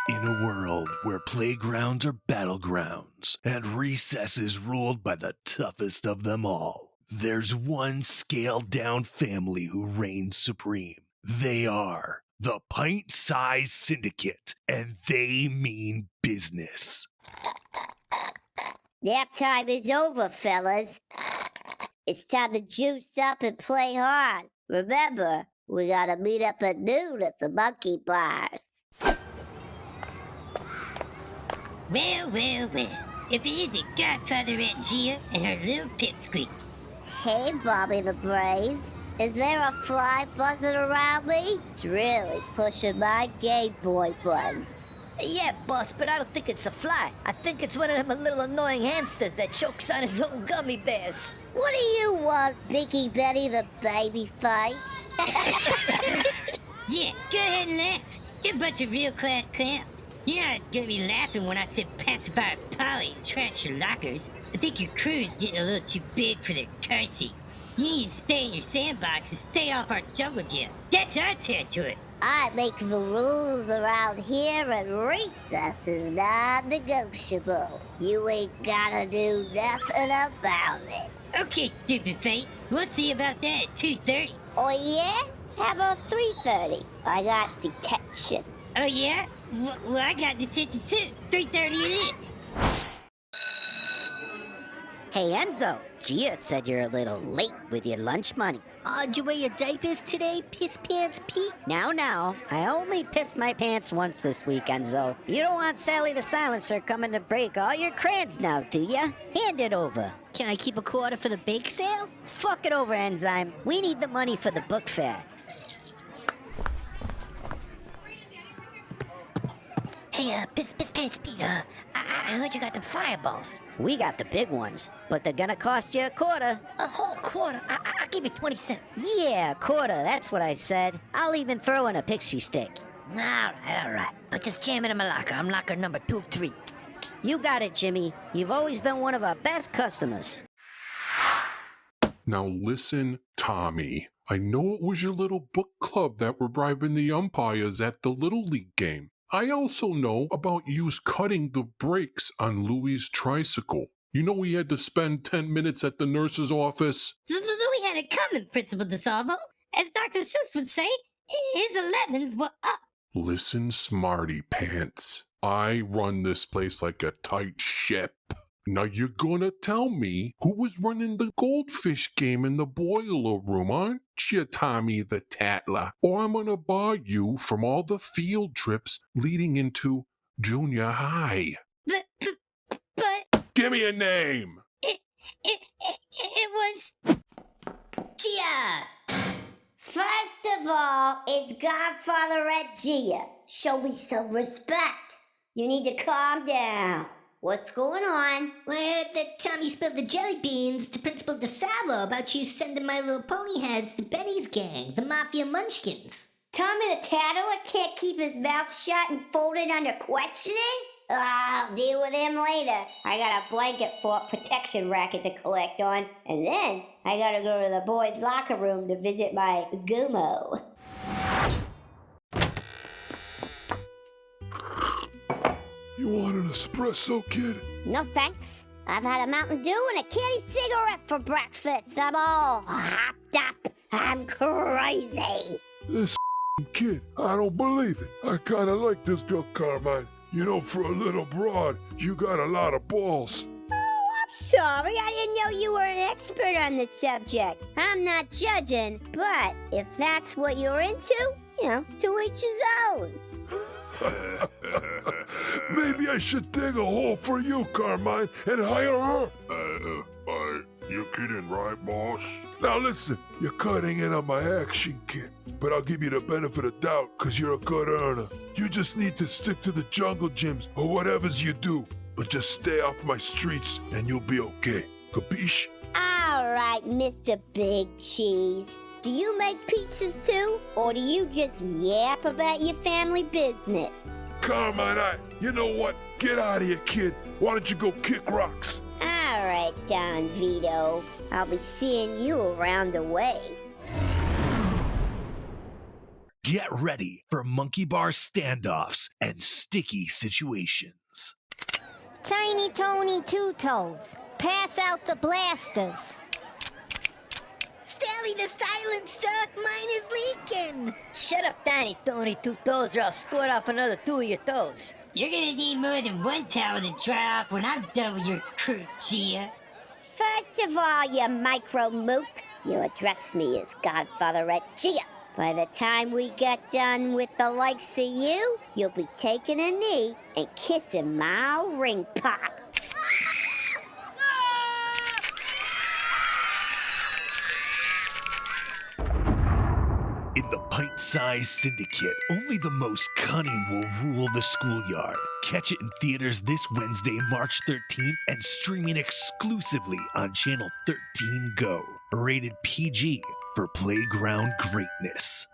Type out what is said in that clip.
In a world where playgrounds are battlegrounds and recess is ruled by the toughest of them all, there's one scaled-down family who reigns supreme. They are the Pint Sized Syndicate, and they mean business. Nap time is over, fellas. It's time to juice up and play hard. Remember, we gotta meet up at noon at the monkey bars. Well, if it isn't Godfatherette Gia and her little pipsqueaks. Hey, Bobby the Brains. Is there a fly buzzing around me? It's really pushing my Game Boy buttons. Yeah, boss, but I don't think it's a fly. I think it's one of them little annoying hamsters that chokes on his own gummy bears. What do you want, Binky Betty the baby face? Yeah, go ahead and laugh. You're a bunch of real class clowns. You're not gonna be laughing when I said pacify Polly and trash your lockers. I think your crew is getting a little too big for their car seats. You need to stay in your sandbox and stay off our jungle gym. That's our territory. I make the rules around here, and recess is non-negotiable. You ain't gotta do nothing about it. Okay, stupid fate. We'll see about that at 2:30. Oh yeah? How about 3:30? I got detection. Oh yeah? Well, I got detention too. 3:30 it is. Hey, Enzo, Gia said you're a little late with your lunch money. Did you wear your diapers today, Piss Pants Pete? Now, I only pissed my pants once this week, Enzo. You don't want Sally the Silencer coming to break all your crayons now, do ya? Hand it over. Can I keep a quarter for the bake sale? Fuck it over, Enzyme. We need the money for the book fair. Hey, Piss Pants Pete, I heard you got the fireballs. We got the big ones, but they're gonna cost you a quarter. A whole quarter? I'll give you 20 cents. Yeah, a quarter, that's what I said. I'll even throw in a pixie stick. All right. But just jam it in my locker. I'm locker number 23. You got it, Jimmy. You've always been one of our best customers. Now listen, Tommy. I know it was your little book club that were bribing the umpires at the Little League game. I also know about yous cutting the brakes on Louie's tricycle. You know we had to spend 10 minutes at the nurse's office? Louis had it coming, Principal DeSalvo. As Dr. Seuss would say, his 11s were up. Listen, smarty pants. I run this place like a tight ship. Now you're gonna tell me who was running the goldfish game in the boiler room, aren't you, Tommy the Tattler? Or I'm gonna bar you from all the field trips leading into junior high. But... Give me a name! It was... Gia! First of all, it's Godfatherette Gia. Show me some respect. You need to calm down. What's going on? Well, that Tommy spilled the jelly beans to Principal DeSalvo about you sending My Little Pony heads to Benny's gang, the Mafia Munchkins. Tommy the Tattler can't keep his mouth shut and folded under questioning? I'll deal with him later. I got a blanket fort protection racket to collect on, and then I gotta go to the boys' locker room to visit my Gumo. You want an espresso, kid? No thanks. I've had a Mountain Dew and a candy cigarette for breakfast. I'm all hopped up. I'm crazy. This kid, I don't believe it. I kinda like this girl, Carmine. You know, for a little broad, you got a lot of balls. Oh, I'm sorry. I didn't know you were an expert on the subject. I'm not judging, but if that's what you're into, to each his own. Maybe I should dig a hole for you, Carmine, and hire her. You kidding, right, boss? Now listen, you're cutting in on my action, kid. But I'll give you the benefit of doubt, because you're a good earner. You just need to stick to the jungle gyms or whatever's you do. But just stay off my streets and you'll be okay. Capiche? All right, Mr. Big Cheese. Do you make pizzas too? Or do you just yap about your family business? Carmine, you know what? Get out of here, kid. Why don't you go kick rocks? All right, Don Vito. I'll be seeing you around the way. Get ready for monkey bar standoffs and sticky situations. Tiny Tony Two Toes, pass out the blasters. Sally the silencer, mine is leaking. Shut up, Tiny Tony Two Toes, or I'll squirt off another 2 of your toes. You're gonna need more than one towel to dry off when I'm done with your crew, Gia. First of all, you micro mook, you address me as Godfatherette Gia. By the time we get done with the likes of you, you'll be taking a knee and kissing my ring pop. In the Pint Sized Syndicate, only the most cunning will rule the schoolyard. Catch it in theaters this Wednesday, March 13th, and streaming exclusively on Channel 13 Go. Rated PG for playground greatness.